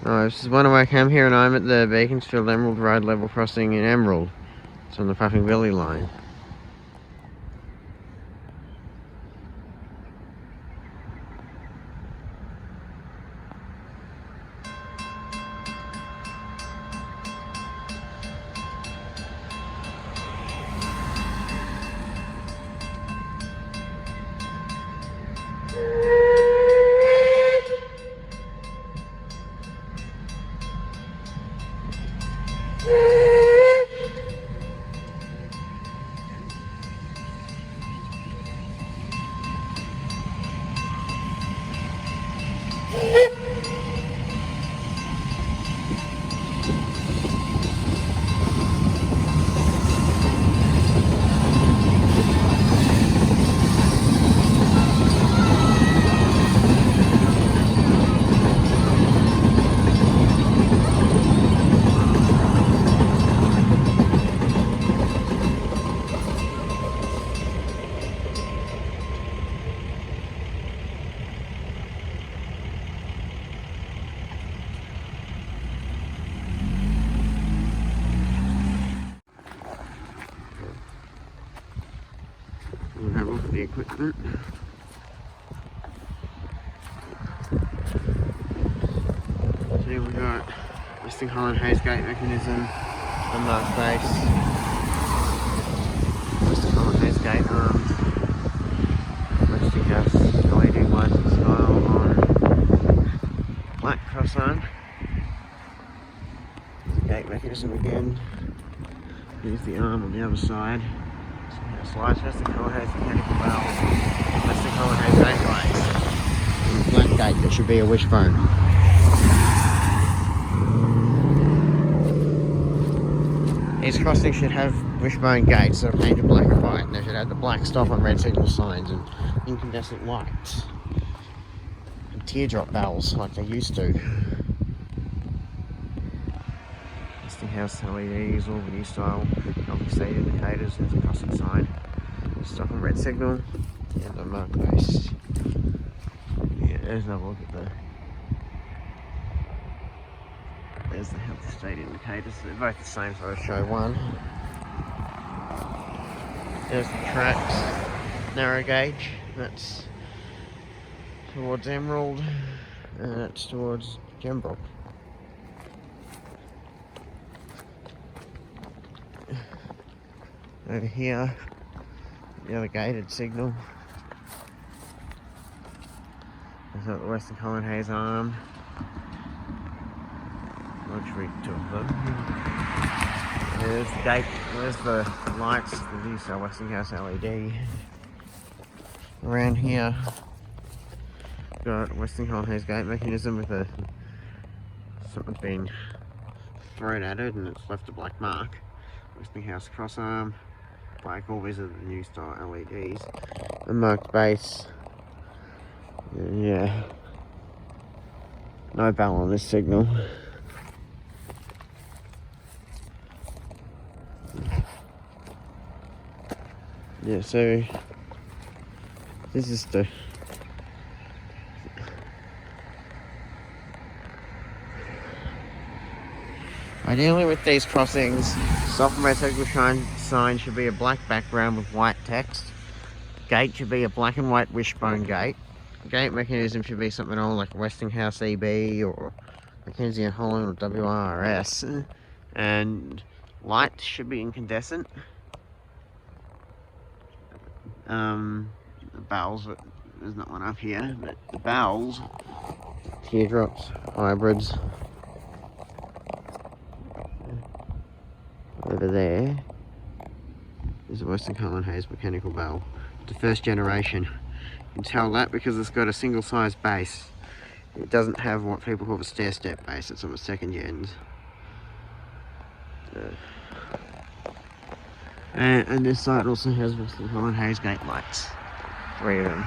Oh, this is one of my cam here, and I'm at the Beaconsfield-Emerald Road level crossing in Emerald. It's on the Valley line. We'll have a look at the equipment. So here we've got Westinghouse gate mechanism, Unmarked base, Westinghouse gate arms, Westinghouse LED lighting style on black crossarm. There's the gate mechanism again. Here's the arm on the other side. Slice Westinghouse mechanical valve, Westinghouse gate lights, and a black gate that should be a wishbone. These crossings should have wishbone gates that are painted black and white, and they should have the black stop on red signal signs and incandescent lights and teardrop bells like they used to. Westinghouse LEDs, Albany style, public state indicators, there's a crossing sign, stop on red signal, and a marked base. Yeah, there's another look at there's the health state indicators, they're both the same, so I'll show one. There's the tracks, narrow gauge, that's towards Emerald, and that's towards Gembrook. Over here, the other gated signal. There's got the Westinghouse arm. Literally two of them. There's the gate, there's the lights, these are Westinghouse LED. Around here, got Westinghouse gate mechanism with something's been thrown at it and it's left a black mark. Westinghouse Crossarm. Black, all these are the new style LEDs. Unmarked base. Yeah. No bell on this signal. Yeah, so this is the ideally with these crossings, soft red signal sign should be a black background with white text. Gate should be a black and white wishbone gate. Gate mechanism should be something on like Westinghouse EB or Mackenzie and Holland or WRS. And light should be incandescent. The bells, there's not one up here, but the bells, teardrops, hybrids. Over there is a Westinghouse mechanical bell. The first generation. You can tell that because it's got a single size base. It doesn't have what people call a stair step base, it's on the second gens. And this side also has Westinghouse gate lights. 3 of them.